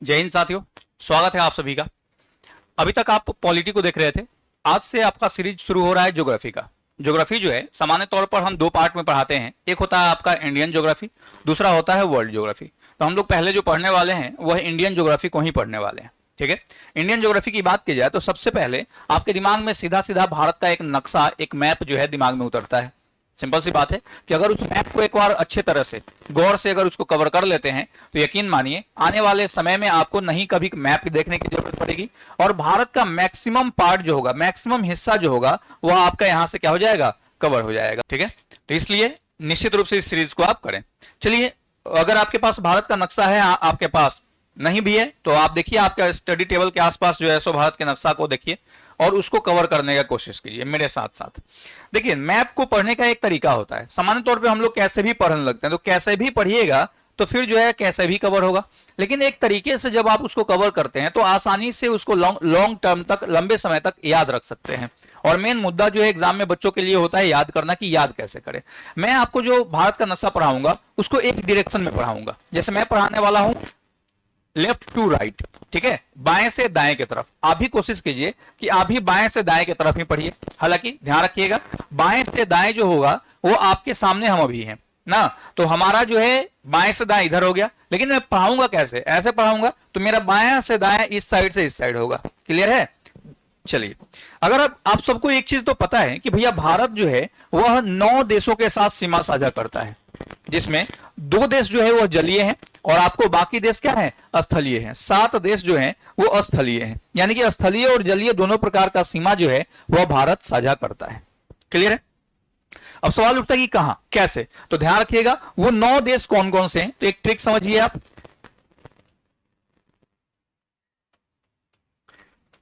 जय हिंद साथियों, स्वागत है आप सभी का। अभी तक आप पॉलिटी को देख रहे थे। आज से आपका सीरीज शुरू हो रहा है ज्योग्राफी का। ज्योग्राफी जो है सामान्य तौर पर हम दो पार्ट में पढ़ाते हैं। एक होता है आपका इंडियन ज्योग्राफी, दूसरा होता है वर्ल्ड ज्योग्राफी। तो हम लोग पहले जो पढ़ने वाले हैं वह इंडियन ज्योग्राफी को ही पढ़ने वाले हैं। ठीक है, इंडियन ज्योग्राफी की बात की जाए तो सबसे पहले आपके दिमाग में सीधा सीधा भारत का एक नक्शा, एक मैप जो है दिमाग में उतरता है। सिंपल सी बात है कि अगर उस मैप को एक बार अच्छे तरह से गौर से अगर उसको कवर कर लेते हैं तो यकीन मानिए आने वाले समय में आपको नहीं कभी मैप देखने की जरूरत पड़ेगी और भारत का मैक्सिमम पार्ट जो होगा, मैक्सिमम हिस्सा जो होगा वह आपका यहां से क्या हो जाएगा, कवर हो जाएगा। ठीक है, तो इसलिए निश्चित रूप से इस सीरीज को आप करें। चलिए, अगर आपके पास भारत का नक्शा है, आपके पास नहीं भी है तो आप देखिए आपका स्टडी टेबल के आसपास जो है सो भारत के नक्शा को देखिए और उसको कवर करने का कोशिश कीजिए मेरे साथ साथ। देखिए, मैप को पढ़ने का एक तरीका होता है। सामान्य तौर पे हम लोग कैसे भी पढ़ने लगते हैं, तो कैसे भी पढ़िएगा तो फिर जो है कैसे भी कवर होगा। लेकिन एक तरीके से जब आप उसको कवर करते हैं तो आसानी से उसको लॉन्ग टर्म तक, लंबे समय तक याद रख सकते हैं। और मेन मुद्दा जो है एग्जाम में बच्चों के लिए होता है याद करना, कि याद कैसे करें। मैं आपको जो भारत का नक्शा पढ़ाऊंगा उसको एक डायरेक्शन में पढ़ाऊंगा। जैसे मैं पढ़ाने वाला हूं लेफ्ट टू राइट, ठीक है, बाएं से दाएं की तरफ। आप भी कोशिश कीजिए कि आप भी बाएं से दाएं की तरफ ही पढ़िए। हालांकि ध्यान रखिएगा, बाएं से दाएं जो होगा वो आपके सामने हम अभी हैं ना, तो हमारा जो है बाएं से दाएं इधर हो गया। लेकिन मैं पढ़ाऊंगा कैसे, ऐसे पढ़ाऊंगा तो मेरा बाएं से दाएं इस साइड से इस साइड होगा। क्लियर है? चलिए, अगर आप सबको एक चीज तो पता है कि भैया भारत जो है वह 9 देशों के साथ सीमा साझा करता है, जिसमें 2 देश जो है वह जलीय हैं और आपको बाकी देश क्या है, स्थलीय हैं। 7 देश जो हैं वो अस्थलीय हैं, यानी कि स्थलीय और जलीय दोनों प्रकार का सीमा जो है वह भारत साझा करता है। क्लियर है? अब सवाल उठता है कि कहां, कैसे, तो ध्यान रखिएगा वो 9 देश कौन कौन से हैं। तो एक ट्रिक समझिए आप।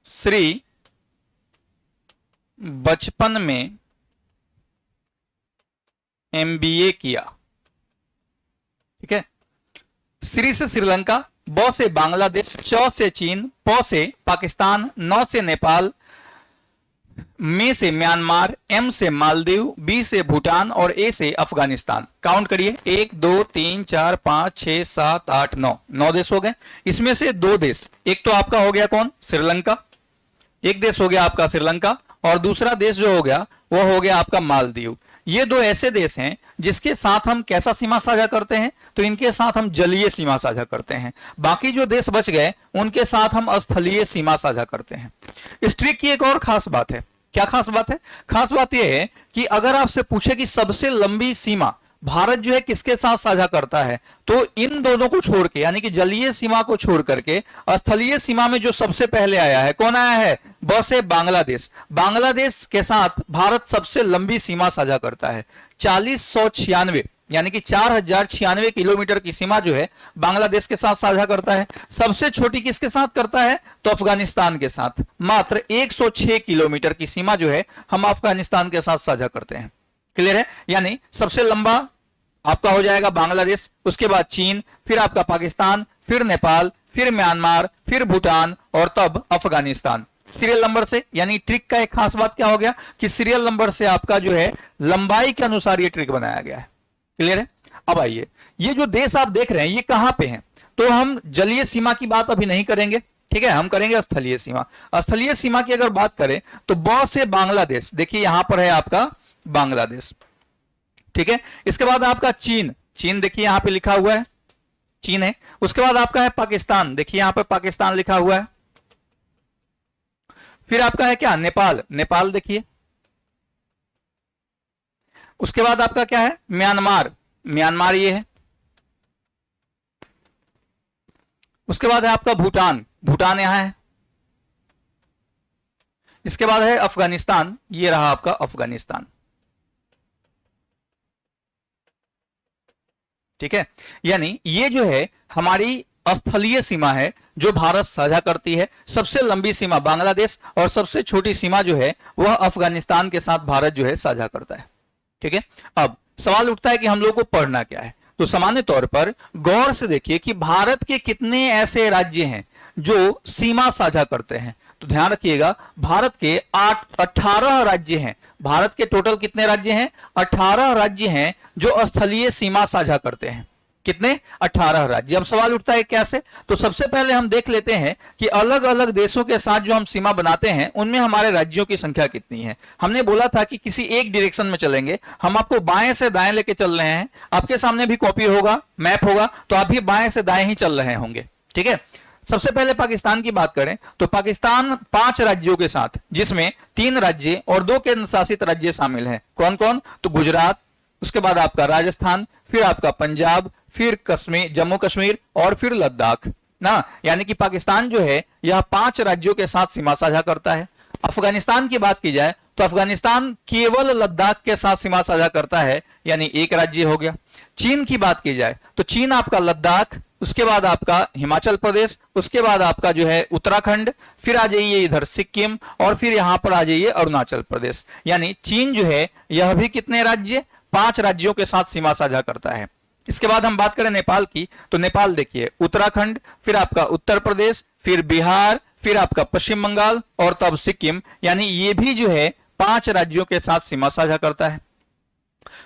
श्री बचपन में MBA किया, ठीक है। श्री से श्रीलंका, ब से बांग्लादेश, च से चीन, प से पाकिस्तान, न से नेपाल, मे से म्यांमार, एम से मालदीव, बी से भूटान और ए से अफगानिस्तान। काउंट करिए, 1 2 3 4 5 6 7 8 9, 9 देश हो गए। इसमें से 2 देश, एक तो आपका हो गया कौन, श्रीलंका, एक देश हो गया आपका श्रीलंका और दूसरा देश जो हो गया वह हो गया आपका मालदीव। ये 2 ऐसे देश हैं जिसके साथ हम कैसा सीमा साझा करते हैं, तो इनके साथ हम जलीय सीमा साझा करते हैं। बाकी जो देश बच गए उनके साथ हम स्थलीय सीमा साझा करते हैं। इस ट्रिक की एक और खास बात है। क्या खास बात है? खास बात यह है कि अगर आपसे पूछे कि सबसे लंबी सीमा भारत जो है किसके साथ साझा करता है, तो इन दोनों को छोड़ के, यानी कि जलीय सीमा को छोड़ करके स्थलीय सीमा में जो सबसे पहले आया है, कौन आया है, ब से बांग्लादेश। बांग्लादेश के साथ भारत सबसे लंबी सीमा साझा करता है। 4096 यानी कि 4096 किलोमीटर की सीमा जो है बांग्लादेश के साथ साझा करता है। सबसे छोटी किसके साथ करता है, तो अफगानिस्तान के साथ। मात्र 106 किलोमीटर की सीमा जो है हम अफगानिस्तान के साथ साझा करते हैं। क्लियर है? यानी सबसे लंबा आपका हो जाएगा बांग्लादेश, उसके बाद चीन, फिर आपका पाकिस्तान, फिर नेपाल, फिर म्यांमार, फिर भूटान और तब अफगानिस्तान। सीरियल नंबर से, यानी ट्रिक का एक खास बात क्या हो गया कि सीरियल नंबर से आपका जो है लंबाई के अनुसार ये ट्रिक बनाया गया है। क्लियर है? अब आइए, ये जो देश आप देख रहे हैं ये कहां पे हैं, तो हम जलीय सीमा की बात अभी नहीं करेंगे, ठीक है, हम करेंगे स्थलीय सीमा। स्थलीय सीमा की अगर बात करें तो ब से बांग्लादेश, देखिए यहां पर है आपका बांग्लादेश, ठीक है। इसके बाद आपका चीन, चीन देखिए यहां पे लिखा हुआ है, चीन है। उसके बाद आपका है पाकिस्तान, देखिए यहां पे पाकिस्तान लिखा हुआ है। फिर आपका है क्या, नेपाल, नेपाल देखिए। उसके बाद आपका क्या है, म्यांमार, म्यांमार ये है। उसके बाद है आपका भूटान, भूटान यहां है। इसके बाद है अफगानिस्तान, ये रहा आपका अफगानिस्तान, ठीक है। यानी ये जो है हमारी स्थलीय सीमा है जो भारत साझा करती है। सबसे लंबी सीमा बांग्लादेश और सबसे छोटी सीमा जो है वह अफगानिस्तान के साथ भारत जो है साझा करता है, ठीक है। अब सवाल उठता है कि हम लोग को पढ़ना क्या है, तो सामान्य तौर पर गौर से देखिए कि भारत के कितने ऐसे राज्य हैं जो सीमा साझा करते हैं। तो ध्यान रखिएगा, भारत के 18 राज्य हैं। भारत के टोटल कितने राज्य हैं, 18 राज्य हैं जो स्थलीय सीमा साझा करते हैं। कितने? 18 राज्य। अब सवाल उठता है कैसे? तो सबसे पहले हम देख लेते हैं कि अलग अलग देशों के साथ जो हम सीमा बनाते हैं उनमें हमारे राज्यों की संख्या कितनी है। हमने बोला था कि किसी एक डायरेक्शन में चलेंगे, हम आपको बाएं से दाएं लेके चल रहे हैं। आपके सामने भी कॉपी होगा, मैप होगा, तो आप भी बाएं से दाएं ही चल रहे होंगे, ठीक है। सबसे पहले पाकिस्तान की बात करें तो पाकिस्तान 5 राज्यों के साथ, जिसमें 3 राज्य और 2 केंद्र शासित राज्य शामिल हैं। कौन कौन? तो गुजरात, उसके बाद आपका राजस्थान, फिर आपका पंजाब, फिर कश्मीर, जम्मू कश्मीर और फिर लद्दाख ना। यानी कि पाकिस्तान जो है यह 5 राज्यों के साथ सीमा साझा करता है। अफगानिस्तान की बात की जाए तो अफगानिस्तान केवल लद्दाख के साथ सीमा साझा करता है, यानी एक राज्य हो गया। चीन की बात की जाए तो चीन आपका लद्दाख, उसके बाद आपका हिमाचल प्रदेश, उसके बाद आपका जो है उत्तराखंड, फिर आ जाइए इधर सिक्किम और फिर यहां पर आ जाइए अरुणाचल प्रदेश। यानी चीन जो है यह भी कितने राज्य? 5 राज्यों के साथ सीमा साझा करता है। इसके बाद हम बात करें नेपाल की तो नेपाल देखिए उत्तराखंड, फिर आपका उत्तर प्रदेश, फिर बिहार, फिर आपका पश्चिम बंगाल और तब सिक्किम, यानी ये भी जो है 5 राज्यों के साथ सीमा साझा करता है।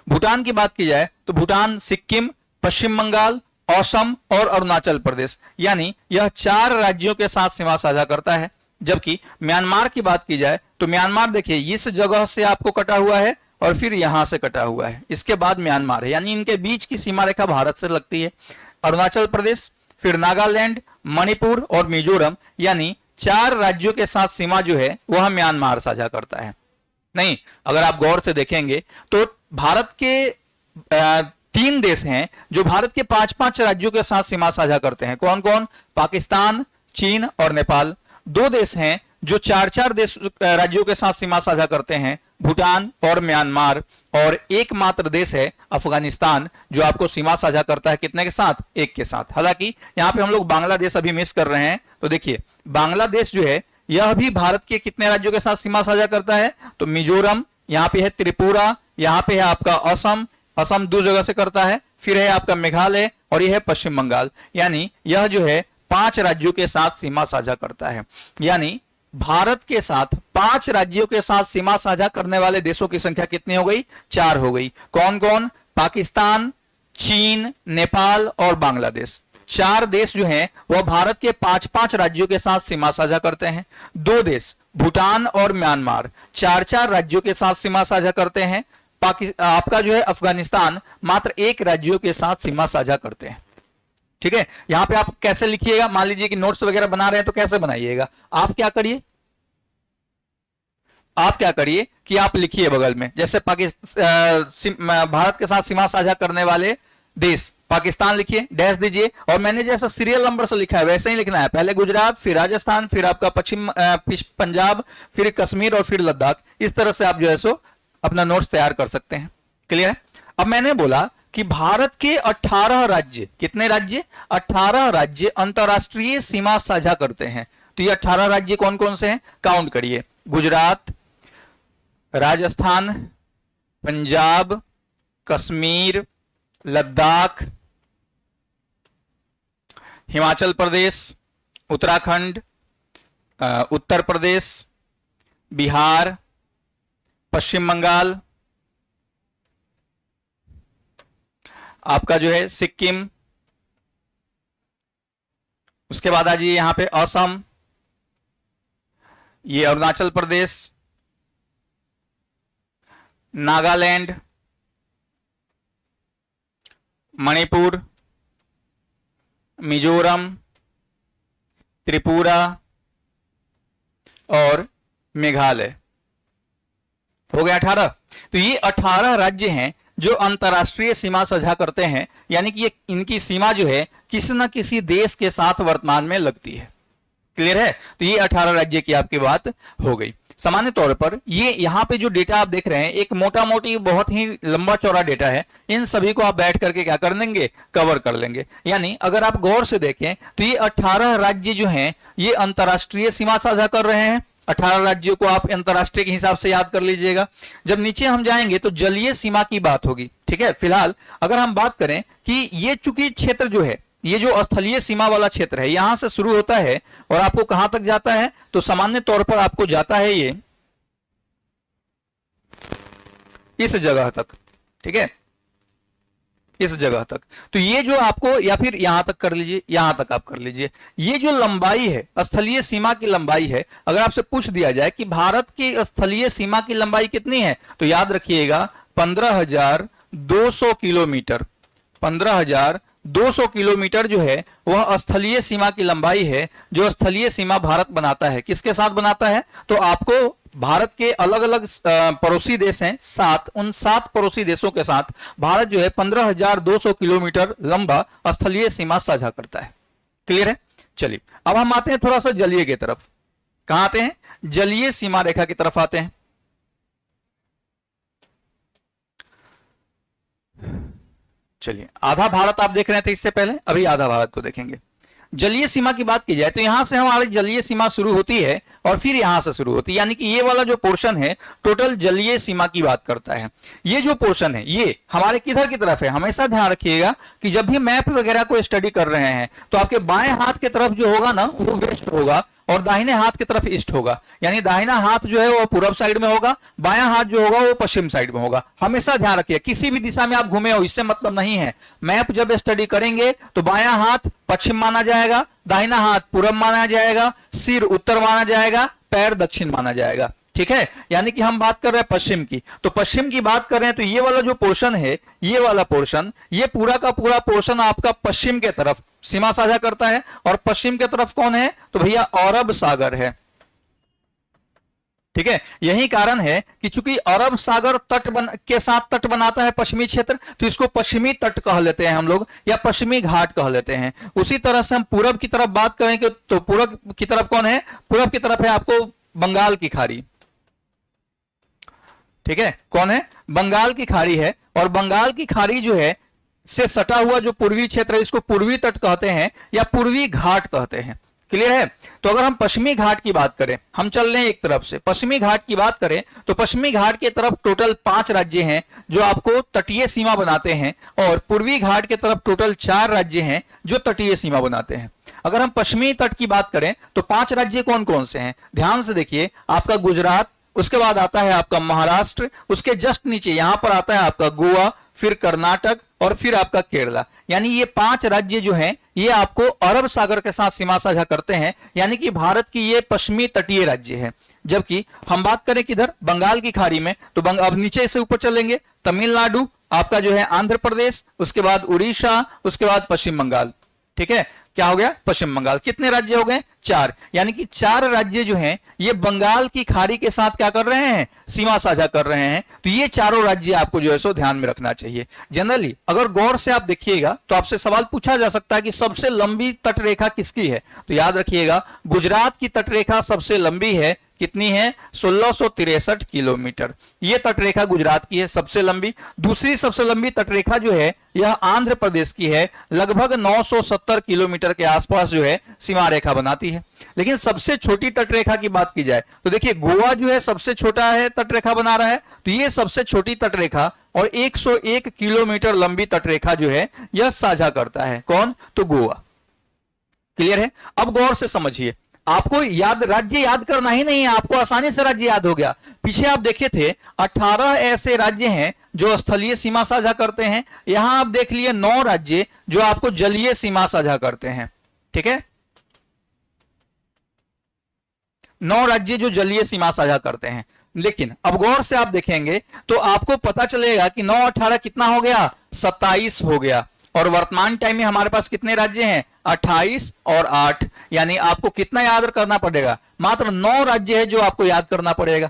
भूटान की बात की जाए तो भूटान, सिक्किम, पश्चिम बंगाल, असम और अरुणाचल प्रदेश, यानी यह 4 राज्यों के साथ सीमा साझा करता है। जबकि म्यांमार की बात की जाए तो म्यांमार देखिए इस जगह से आपको कटा हुआ है और फिर यहां से कटा हुआ है, इसके बाद म्यांमार है, यानी इनके बीच की सीमा रेखा भारत से लगती है। अरुणाचल प्रदेश, फिर नागालैंड, मणिपुर और मिजोरम, यानी 4 राज्यों के साथ सीमा जो है वह म्यांमार साझा करता है। नहीं, अगर आप गौर से देखेंगे तो भारत के 3 देश हैं जो भारत के 5-5 राज्यों के साथ सीमा साझा करते हैं। कौन कौन? पाकिस्तान, चीन और नेपाल। 2 देश हैं जो 4-4 देश राज्यों के साथ सीमा साझा करते हैं, भूटान और म्यांमार। और एकमात्र देश है अफगानिस्तान जो आपको सीमा साझा करता है कितने के साथ? 1 के साथ। हालांकि यहां पे हम लोग बांग्लादेश अभी मिस कर रहे हैं, तो देखिए बांग्लादेश जो है यह भी भारत के कितने राज्यों के साथ सीमा साझा करता है? तो मिजोरम, यहां पे है त्रिपुरा, यहां पे है आपका असम, असम 2 जगह से करता है, फिर है आपका मेघालय और यह है पश्चिम बंगाल। यानी यह जो है 5 राज्यों के साथ सीमा साझा करता है। यानी भारत के साथ 5 राज्यों के साथ सीमा साझा करने वाले देशों की संख्या कितनी हो गई? 4 हो गई। कौन कौन? पाकिस्तान, चीन, नेपाल और बांग्लादेश। 4 देश जो हैं वह भारत के 5-5 राज्यों के साथ सीमा साझा करते हैं। 2 देश भूटान और म्यांमार 4-4 राज्यों के साथ सीमा साझा करते हैं। आपका जो है अफगानिस्तान मात्र 1 राज्यों के साथ सीमा साझा करते हैं। ठीक है, यहां पे आप कैसे लिखिएगा? मान लीजिए कि नोट्स वगैरह बना रहे हैं तो कैसे बनाइएगा? आप क्या करिए कि आप लिखिए बगल में, जैसे पाकिस्तान भारत के साथ सीमा साझा करने वाले देश, पाकिस्तान लिखिए, डैश दीजिए, और मैंने जैसा सीरियल नंबर से लिखा है वैसे ही लिखना है। पहले गुजरात, फिर राजस्थान, फिर आपका पंजाब, फिर कश्मीर और फिर लद्दाख। इस तरह से आप जो है सो अपना नोट्स तैयार कर सकते हैं। क्लियर है? अब मैंने बोला कि भारत के 18 राज्य, कितने राज्य? 18 राज्य अंतरराष्ट्रीय सीमा साझा करते हैं। तो ये 18 राज्य कौन कौन से हैं? काउंट करिए। गुजरात, राजस्थान, पंजाब, कश्मीर, लद्दाख, हिमाचल प्रदेश, उत्तराखंड, उत्तर प्रदेश, बिहार, पश्चिम बंगाल, आपका जो है सिक्किम, उसके बाद आ जाइए यहां पे असम, ये अरुणाचल प्रदेश, नागालैंड, मणिपुर, मिजोरम, त्रिपुरा और मेघालय। हो गया 18। तो ये 18 राज्य हैं जो अंतरराष्ट्रीय सीमा साझा करते हैं, यानी कि ये इनकी सीमा जो है किसी न किसी देश के साथ वर्तमान में लगती है। क्लियर है? तो ये 18 राज्य की आपकी बात हो गई। सामान्य तौर पर ये यहाँ पे जो डेटा आप देख रहे हैं एक मोटा मोटी बहुत ही लंबा चौड़ा डेटा है। इन सभी को आप बैठ करके क्या कर लेंगे? कवर कर लेंगे। यानी अगर आप गौर से देखें तो ये 18 राज्य जो हैं ये अंतरराष्ट्रीय सीमा साझा कर रहे हैं। 18 राज्यों को आप अंतरराष्ट्रीय के हिसाब से याद कर लीजिएगा। जब नीचे हम जाएंगे तो जलीय सीमा की बात होगी। ठीक है, फिलहाल अगर हम बात करें कि ये चूंकि क्षेत्र जो है, ये जो स्थलीय सीमा वाला क्षेत्र है, यहां से शुरू होता है और आपको कहां तक जाता है? तो सामान्य तौर पर आपको जाता है ये इस जगह तक। ठीक है, इस जगह तक। तो ये जो आपको, या फिर यहां तक कर लीजिए, यहां तक आप कर लीजिए, ये जो लंबाई है, स्थलीय सीमा की लंबाई है, अगर आपसे पूछ दिया जाए कि भारत की स्थलीय सीमा की लंबाई कितनी है, तो याद रखिएगा 15,200 किलोमीटर। 15,200 किलोमीटर जो है वह स्थलीय सीमा की लंबाई है, जो स्थलीय सीमा भारत बनाता है। किसके साथ बनाता है? तो आपको भारत के अलग अलग पड़ोसी देश हैं 7, उन 7 पड़ोसी देशों के साथ भारत जो है 15,200 किलोमीटर लंबा स्थलीय सीमा साझा करता है। क्लियर है? चलिए अब हम आते हैं थोड़ा सा जलीय की तरफ। कहां आते हैं? जलीय सीमा रेखा की तरफ आते हैं। चलिए, आधा भारत आप देख रहे थे इससे पहले, अभी आधा भारत को देखेंगे। जलीय सीमा की बात की जाए तो यहां से हमारी जलीय सीमा शुरू होती है और फिर यहां से शुरू होती है, यानी कि ये वाला जो पोर्शन है टोटल जलीय सीमा की बात करता है। ये जो पोर्शन है ये हमारे किधर की तरफ है? हमेशा ध्यान रखिएगा कि जब भी मैप वगैरह को स्टडी कर रहे हैं तो आपके बाएं हाथ की तरफ जो होगा ना वो वेस्ट होगा और दाहिने हाथ की तरफ ईस्ट होगा, यानी दाहिना हाथ जो है वो पूरब साइड में होगा, बायां हाथ जो होगा वो पश्चिम साइड में होगा। हमेशा ध्यान रखिए, किसी भी दिशा में आप घूमे हो इससे मतलब नहीं है। मैप जब स्टडी करेंगे तो बायां हाथ पश्चिम माना जाएगा, दाहिना हाथ पूरब माना जाएगा, सिर उत्तर माना जाएगा, पैर दक्षिण माना जाएगा। ठीक है, यानी कि हम बात कर रहे हैं पश्चिम की, तो पश्चिम की बात कर रहे हैं तो ये वाला जो पोर्शन है, ये वाला पोर्शन, ये पूरा का पूरा पोर्शन आपका पश्चिम के तरफ सीमा साझा करता है। और पश्चिम के तरफ कौन है? तो भैया अरब सागर है। ठीक है, यही कारण है कि चूंकि अरब सागर के साथ तट बनाता है पश्चिमी क्षेत्र, तो इसको पश्चिमी तट कह लेते हैं हम लोग, या पश्चिमी घाट कह लेते हैं। उसी तरह से हम पूरब की तरफ बात करेंगे तो पूरब की तरफ कौन है? पूरब की तरफ है आपको बंगाल की खाड़ी। ठीक है, कौन है? बंगाल की खाड़ी है। और बंगाल की खाड़ी जो है से सटा हुआ जो पूर्वी क्षेत्र है इसको पूर्वी तट कहते हैं या पूर्वी घाट कहते हैं। क्लियर है? तो अगर हम पश्चिमी घाट की बात करें, हम चल रहे हैं एक तरफ से, पश्चिमी घाट की बात करें तो पश्चिमी घाट की तरफ टोटल 5 राज्य हैं जो आपको तटीय सीमा बनाते हैं, और पूर्वी घाट की तरफ टोटल 4 राज्य हैं जो तटीय सीमा बनाते हैं। अगर हम पश्चिमी तट की बात करें तो 5 राज्य कौन कौन से हैं? ध्यान से देखिए, आपका गुजरात, उसके बाद आता है आपका महाराष्ट्र, उसके जस्ट नीचे यहां पर आता है आपका गोवा, फिर कर्नाटक और फिर आपका केरला। यानी ये 5 राज्य जो हैं ये आपको अरब सागर के साथ सीमा साझा करते हैं, यानी कि भारत की ये पश्चिमी तटीय राज्य है। जबकि हम बात करें किधर? बंगाल की खाड़ी में, तो अब नीचे से ऊपर चलेंगे, तमिलनाडु आपका जो है, आंध्र प्रदेश, उसके बाद उड़ीसा, उसके बाद पश्चिम बंगाल। ठीक है, क्या हो गया? पश्चिम बंगाल। कितने राज्य हो गए? 4, यानी कि 4 राज्य जो हैं ये बंगाल की खाड़ी के साथ क्या कर रहे हैं? सीमा साझा कर रहे हैं। तो ये चारों राज्य आपको जो है सो ध्यान में रखना चाहिए। जनरली अगर गौर से आप देखिएगा तो आपसे सवाल पूछा जा सकता है कि सबसे लंबी तटरेखा किसकी है? तो याद रखिएगा गुजरात की तटरेखा सबसे लंबी है। कितनी है? 1663 किलोमीटर। यह तटरेखा गुजरात की है सबसे लंबी। दूसरी सबसे लंबी तटरेखा जो है यह आंध्र प्रदेश की है, लगभग 970 किलोमीटर के आसपास जो है सीमा रेखा बनाती है। लेकिन सबसे छोटी तटरेखा की बात की जाए तो देखिए गोवा जो है सबसे छोटा है तटरेखा बना रहा है, तो यह सबसे छोटी तटरेखा और 101 किलोमीटर लंबी तटरेखा जो है यह साझा करता है। कौन? तो गोवा। क्लियर है? अब गौर से समझिए, आपको राज्य याद करना ही नहीं है, आपको आसानी से राज्य याद हो गया। पीछे आप देखे थे 18 ऐसे राज्य हैं जो स्थलीय सीमा साझा करते हैं। यहां आप देख लिए 9 राज्य जो आपको जलीय सीमा साझा करते हैं। ठीक है, 9 राज्य जो जलीय सीमा साझा करते हैं। लेकिन अब गौर से आप देखेंगे तो आपको पता चलेगा कि 9 18 कितना हो गया? 27 हो गया। और वर्तमान टाइम में हमारे पास कितने राज्य हैं? 28 और 8, यानी आपको कितना याद करना पड़ेगा? मात्र 9 राज्य है जो आपको याद करना पड़ेगा।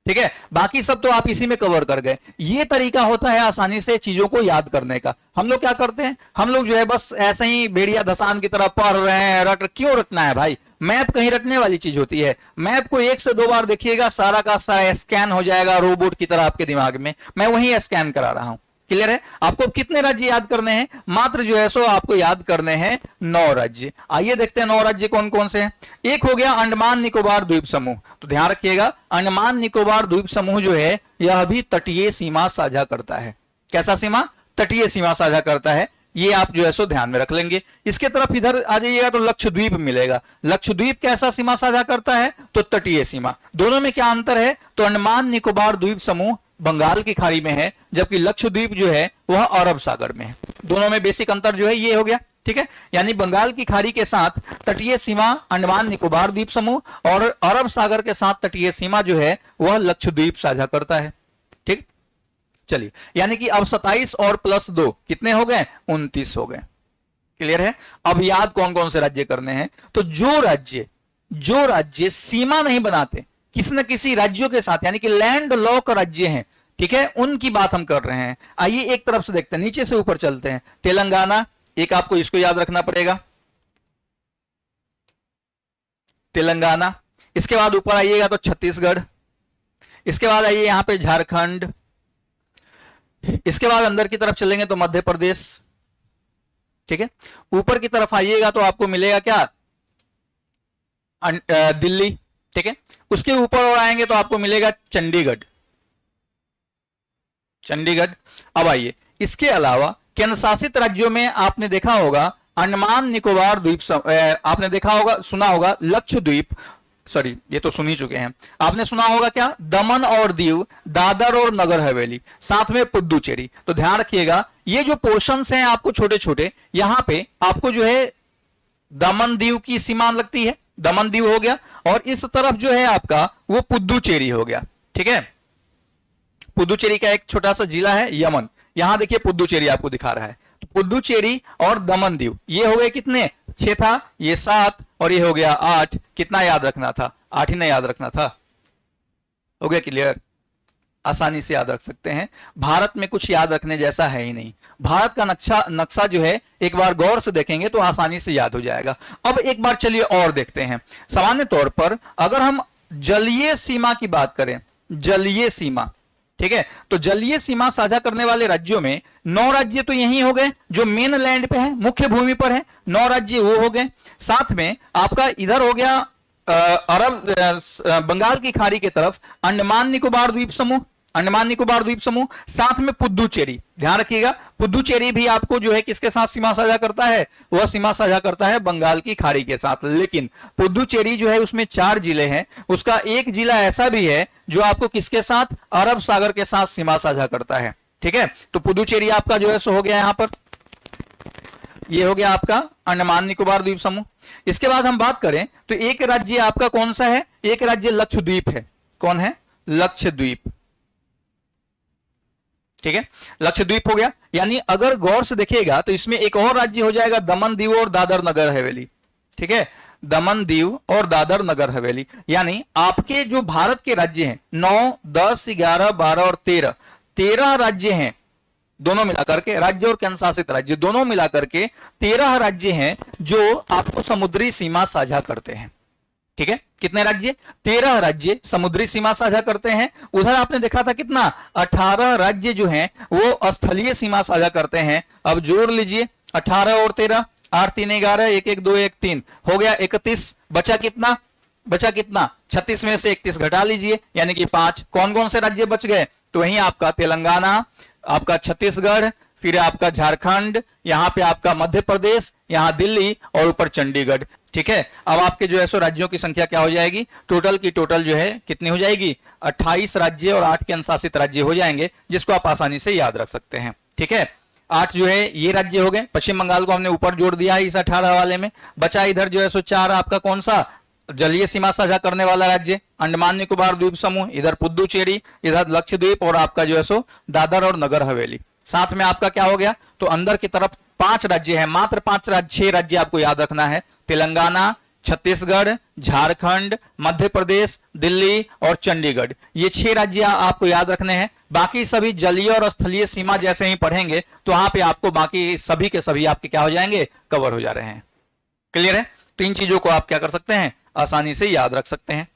ठीक है, बाकी सब तो आप इसी में कवर कर गए। ये तरीका होता है आसानी से चीजों को याद करने का। हम लोग क्या करते हैं? हम लोग जो है बस ऐसे ही भेड़िया धसान की तरह पढ़ रहे हैं। क्यों रटना है भाई? मैप कहीं रटने वाली चीज होती है। मैप को 1 से 2 बार देखिएगा, सारा का सारा स्कैन हो जाएगा रोबोट की तरह आपके दिमाग में। मैं वही स्कैन करा रहा हूं। क्लियर है? आपको कितने राज्य याद करने हैं? मात्र जो है सो आपको याद करने हैं 9 राज्य। आइए देखते हैं 9 राज्य कौन कौन से हैं। एक हो गया अंडमान निकोबार द्वीप समूह। तो ध्यान रखिएगा, अंडमान निकोबार द्वीप समूह जो है यह भी तटीय सीमा साझा करता है। कैसा सीमा? तटीय सीमा साझा करता है। ये आप जो है सो ध्यान में रख लेंगे। इसके तरफ इधर आ जाइएगा तो लक्षद्वीप मिलेगा। लक्षद्वीप कैसा सीमा साझा करता है? तो तटीय सीमा। दोनों में क्या अंतर है? तो अंडमान निकोबार द्वीप समूह बंगाल की खाड़ी में है, जबकि लक्षद्वीप जो है वह अरब सागर में है। दोनों में बेसिक अंतर जो है ये हो गया, ठीक है। यानी बंगाल की खाड़ी के साथ तटीय सीमा अंडमान निकोबार द्वीप समूह और अरब सागर के साथ तटीय सीमा जो है वह लक्षद्वीप साझा करता है, ठीक। चलिए, यानी कि अब 27 और +2 कितने हो गए? 29 हो गए। क्लियर है? अब याद कौन कौन से राज्य करने हैं? तो जो राज्य सीमा नहीं बनाते किसी न किसी राज्यों के साथ, यानी कि लैंड लॉक राज्य हैं, ठीक है, उनकी बात हम कर रहे हैं। आइए एक तरफ से देखते हैं, नीचे से ऊपर चलते हैं। तेलंगाना, एक आपको इसको याद रखना पड़ेगा, तेलंगाना। इसके बाद ऊपर आइएगा तो छत्तीसगढ़, इसके बाद आइए यहां पे झारखंड, इसके बाद अंदर की तरफ चलेंगे तो मध्य प्रदेश, ठीक है। ऊपर की तरफ आइएगा तो आपको मिलेगा क्या? दिल्ली, ठीक है। उसके ऊपर और आएंगे तो आपको मिलेगा चंडीगढ़। अब आइए, इसके अलावा केंद्र शासित राज्यों में आपने देखा होगा अंडमान निकोबार द्वीप आपने देखा होगा, सुना होगा लक्षद्वीप, सॉरी ये तो सुन ही चुके हैं। आपने सुना होगा क्या? दमन और दीव, दादर और नगर हवेली, साथ में पुद्दुचेरी। तो ध्यान रखिएगा, ये जो पोर्शंस हैं आपको छोटे छोटे, यहां पे आपको जो है दमन दीव की सीमा लगती है, दमन दीव हो गया, और इस तरफ जो है आपका वो पुद्दुचेरी हो गया, ठीक है। पुद्दुचेरी का एक छोटा सा जिला है यमन, यहां देखिए पुद्दुचेरी आपको दिखा रहा है। तो पुद्दुचेरी और दमन दीव ये हो गए कितने? 6 था, ये 7 और ये हो गया 8। कितना याद रखना था? 8 ही ना याद रखना था। हो गया क्लियर? आसानी से याद रख सकते हैं। भारत में कुछ याद रखने जैसा है ही नहीं। भारत का नक्शा जो है एक बार गौर से देखेंगे तो आसानी से याद हो जाएगा। अब एक बार चलिए और देखते हैं। सामान्य तौर पर अगर हम जलीय सीमा की बात करें, जलीय सीमा, ठीक है, तो जलीय सीमा साझा करने वाले राज्यों में 9 राज्य तो यही हो गए जो मेन लैंड पे है, मुख्य भूमि पर है, 9 राज्य वो हो गए। साथ में आपका इधर हो गया बंगाल की खाड़ी की तरफ अंडमान निकोबार द्वीप समूह, अंडमान निकोबार द्वीप समूह, साथ में पुद्दुचेरी। ध्यान रखिएगा, पुद्दुचेरी भी आपको जो है किसके साथ सीमा साझा करता है? वह सीमा साझा करता है बंगाल की खाड़ी के साथ। लेकिन पुद्दुचेरी जो है उसमें 4 जिले हैं, उसका एक जिला ऐसा भी है जो आपको किसके साथ? अरब सागर के साथ सीमा साझा करता है, ठीक है। तो पुद्दुचेरी आपका जो है सो हो गया यहां पर, ये हो गया आपका अंडमान निकोबार द्वीप समूह। इसके बाद हम बात करें तो एक राज्य आपका कौन सा है? एक राज्य लक्षद्वीप है। कौन है? लक्षद्वीप, ठीक है, लक्षद्वीप हो गया। यानी अगर गौर से देखिएगा तो इसमें एक और राज्य हो जाएगा दमन दीव और दादर नगर हवेली, ठीक है, दमन दीव और दादर नगर हवेली। यानी आपके जो भारत के राज्य हैं 9, 10, 11, 12 और 13 राज्य हैं, दोनों मिलाकर के, राज्य और केंद्र शासित राज्य दोनों मिलाकर के 13 राज्य हैं जो आपको समुद्री सीमा साझा करते हैं, ठीक है। कितने राज्य? 13 राज्य समुद्री सीमा साझा करते हैं। उधर आपने देखा था कितना? 18 राज्य जो हैं वो स्थलीय सीमा साझा करते हैं। अब जोड़ लीजिए 18 और 13, 8 3 11, 1 1 2 1 3 हो गया 31। बचा कितना? 36 में से 31 घटा लीजिए, यानी कि 5। कौन कौन से राज्य बच गए? तो वहीं आपका तेलंगाना, आपका छत्तीसगढ़, फिर आपका झारखंड, यहां पे आपका मध्य प्रदेश, यहां दिल्ली और ऊपर चंडीगढ़, ठीक है। अब आपके जो है सो राज्यों की संख्या क्या हो जाएगी? टोटल की टोटल जो है कितनी हो जाएगी? 28 राज्य और 8 केंद्र शासित राज्य हो जाएंगे, जिसको आप आसानी से याद रख सकते हैं, ठीक है। 8 जो है ये राज्य हो गए। पश्चिम बंगाल को हमने ऊपर जोड़ दिया है इस 18 वाले में। बचा इधर जो है सो 4 आपका कौन सा? जलीय सीमा साझा करने वाला राज्य अंडमान निकोबार द्वीप समूह, इधर पुद्दुचेरी, इधर लक्षद्वीप और आपका जो है सो दादर और नगर हवेली। साथ में आपका क्या हो गया? तो अंदर की तरफ 5 राज्य है, मात्र 5 राज्य, 6 राज्य आपको याद रखना है। तेलंगाना, छत्तीसगढ़, झारखंड, मध्य प्रदेश, दिल्ली और चंडीगढ़, ये 6 राज्य आपको याद रखने हैं। बाकी सभी जलीय और स्थलीय सीमा जैसे ही पढ़ेंगे तो वहां पे आपको बाकी सभी के सभी आपके क्या हो जाएंगे? कवर हो जा रहे हैं। क्लियर है? तो इन चीजों को आप क्या कर सकते हैं? आसानी से याद रख सकते हैं।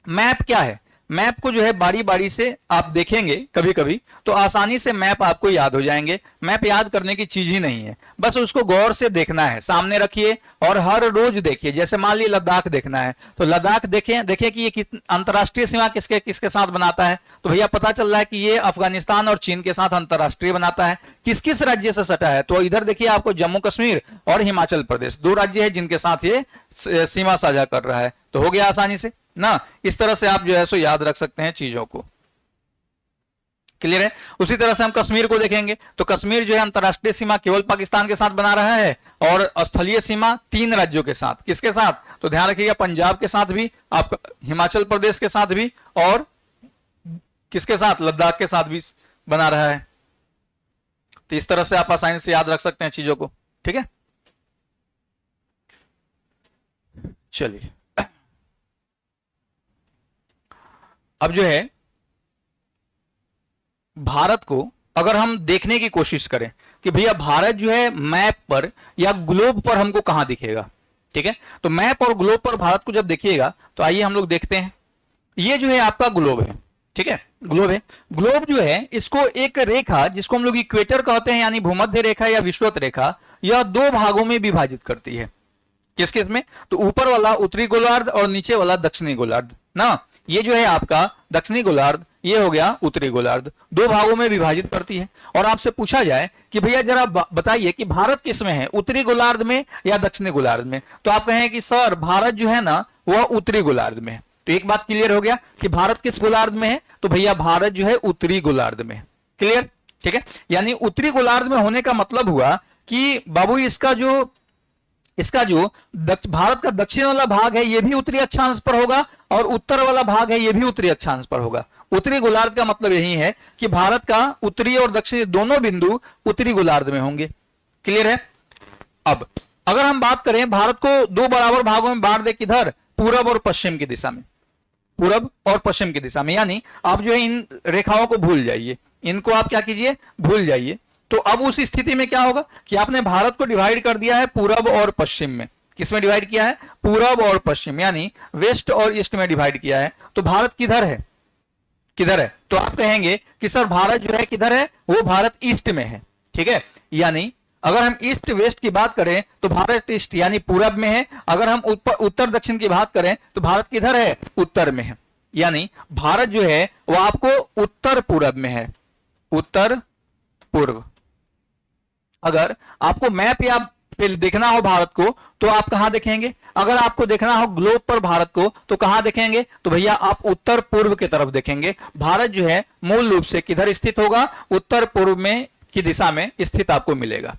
मैप क्या है? मैप को जो है बारी बारी से आप देखेंगे कभी कभी तो आसानी से मैप आपको याद हो जाएंगे। मैप याद करने की चीज ही नहीं है, बस उसको गौर से देखना है, सामने रखिए और हर रोज देखिए। जैसे मान लीजिए लद्दाख देखना है तो लद्दाख देखिए कि ये अंतरराष्ट्रीय सीमा किसके किसके साथ बनाता है। तो भैया पता चल रहा है कि ये अफगानिस्तान और चीन के साथ अंतरराष्ट्रीय बनाता है। किस किस राज्य से सटा है? तो इधर देखिए आपको जम्मू कश्मीर और हिमाचल प्रदेश 2 राज्य है जिनके साथ ये सीमा साझा कर रहा है। तो हो गया आसानी से ना। इस तरह से आप जो है सो याद रख सकते हैं चीजों को। क्लियर है। उसी तरह से हम कश्मीर को देखेंगे तो कश्मीर जो है अंतरराष्ट्रीय सीमा केवल पाकिस्तान के साथ बना रहा है और स्थलीय सीमा 3 राज्यों के साथ। किसके साथ? तो ध्यान रखिएगा, पंजाब के साथ भी, आपका हिमाचल प्रदेश के साथ भी, और किसके साथ? लद्दाख के साथ भी बना रहा है। तो इस तरह से आप आसानी से याद रख सकते हैं चीजों को, ठीक है। चलिए अब जो है भारत को अगर हम देखने की कोशिश करें कि भैया भारत जो है मैप पर या ग्लोब पर हमको कहां दिखेगा, ठीक है। तो मैप और ग्लोब पर भारत को जब देखिएगा तो आइए हम लोग देखते हैं। ये जो है आपका ग्लोब है, ठीक है, ग्लोब है। ग्लोब जो है इसको एक रेखा जिसको हम लोग इक्वेटर कहते हैं यानी भूमध्य रेखा या विषुवत रेखा, यह 2 भागों में विभाजित करती है। किस किस में? तो ऊपर वाला उत्तरी गोलार्ध और नीचे वाला दक्षिणी गोलार्ध ना। ये जो है आपका दक्षिणी गोलार्ध, ये हो गया उत्तरी गोलार्ध, 2 भागों में विभाजित करती है। और आपसे पूछा जाए कि भैया जरा बताइए कि भारत किस में है, उत्तरी गोलार्ध में या दक्षिणी गोलार्ध में? तो आप कहें कि सर भारत जो है ना वह उत्तरी गोलार्ध में है। तो एक बात क्लियर हो गया कि भारत किस गोलार्ध में है, तो भैया भारत जो है उत्तरी गोलार्ध में। क्लियर, ठीक है। यानी उत्तरी गोलार्ध में होने का मतलब हुआ कि बाबू इसका जो भारत का दक्षिण वाला भाग है ये भी उत्तरी अक्षांश पर होगा और उत्तर वाला भाग है ये भी उत्तरी अक्षांश पर होगा। उत्तरी गोलार्ध का मतलब यही है कि भारत का उत्तरी और दक्षिणी दोनों बिंदु उत्तरी गोलार्ध में होंगे। क्लियर है। अब अगर हम बात करें भारत को 2 बराबर भागों में बांट दे, किधर? पूरब और पश्चिम की दिशा में, पूरब और पश्चिम की दिशा में। यानी आप जो है इन रेखाओं को भूल जाइए, इनको आप क्या कीजिए, भूल जाइए। तो अब उस स्थिति में क्या होगा कि आपने भारत को डिवाइड कर दिया है पूरब और पश्चिम में। किसमें डिवाइड किया है? पूरब और पश्चिम, यानी वेस्ट और ईस्ट में डिवाइड किया है। तो भारत किधर है? किधर है? तो आप कहेंगे कि सर भारत जो है किधर है? वो भारत ईस्ट में है, ठीक है। यानी अगर हम ईस्ट वेस्ट की बात करें तो भारत ईस्ट यानी पूरब में है। अगर हम उत्तर दक्षिण की बात करें तो भारत किधर है? उत्तर में है। यानी भारत जो है वह आपको उत्तर पूरब में है, उत्तर पूर्व। अगर आपको मैप या देखना हो भारत को तो आप कहां देखेंगे? अगर आपको देखना हो ग्लोब पर भारत को तो कहां देखेंगे? तो भैया आप उत्तर पूर्व की तरफ देखेंगे। भारत जो है मूल रूप से किधर स्थित होगा? उत्तर पूर्व में की दिशा में स्थित आपको मिलेगा।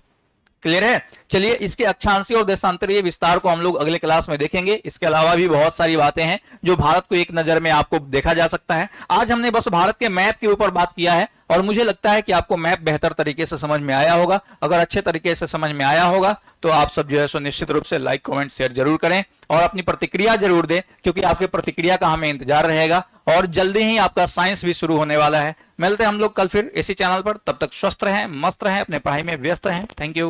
क्लियर है। चलिए इसके अक्षांशीय और देशांतरीय विस्तार को हम लोग अगले क्लास में देखेंगे। इसके अलावा भी बहुत सारी बातें हैं जो भारत को एक नजर में आपको देखा जा सकता है। आज हमने बस भारत के मैप के ऊपर बात किया है और मुझे लगता है कि आपको मैप बेहतर तरीके से समझ में आया होगा। अगर अच्छे तरीके से समझ में आया होगा तो आप सब जो है सो निश्चित रूप से लाइक, कमेंट, शेयर जरूर करें और अपनी प्रतिक्रिया जरूर दें, क्योंकि आपके प्रतिक्रिया का हमें इंतजार रहेगा। और जल्दी ही आपका साइंस भी शुरू होने वाला है। मिलते हैं हम लोग कल फिर इसी चैनल पर। तब तक स्वस्थ रहें, मस्त रहें, अपने पढ़ाई में व्यस्त रहें। Thank you.